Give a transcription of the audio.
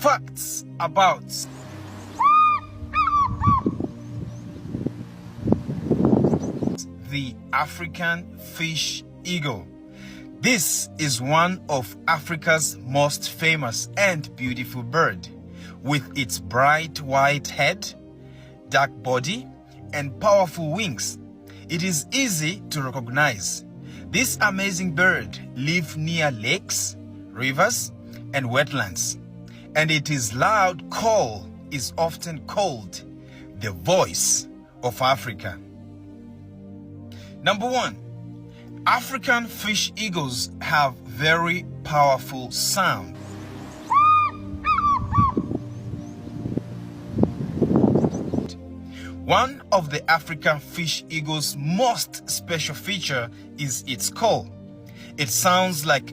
Facts about the African fish eagle. This is one of Africa's most famous and beautiful bird, with its bright white head, dark body, and powerful wings. It is easy to recognize. This amazing bird lives near lakes, rivers, and wetlands, and its loud call is often called the voice of Africa. Number 1. African fish eagles have very powerful sound. One of the African fish eagle's most special feature is its call. It sounds like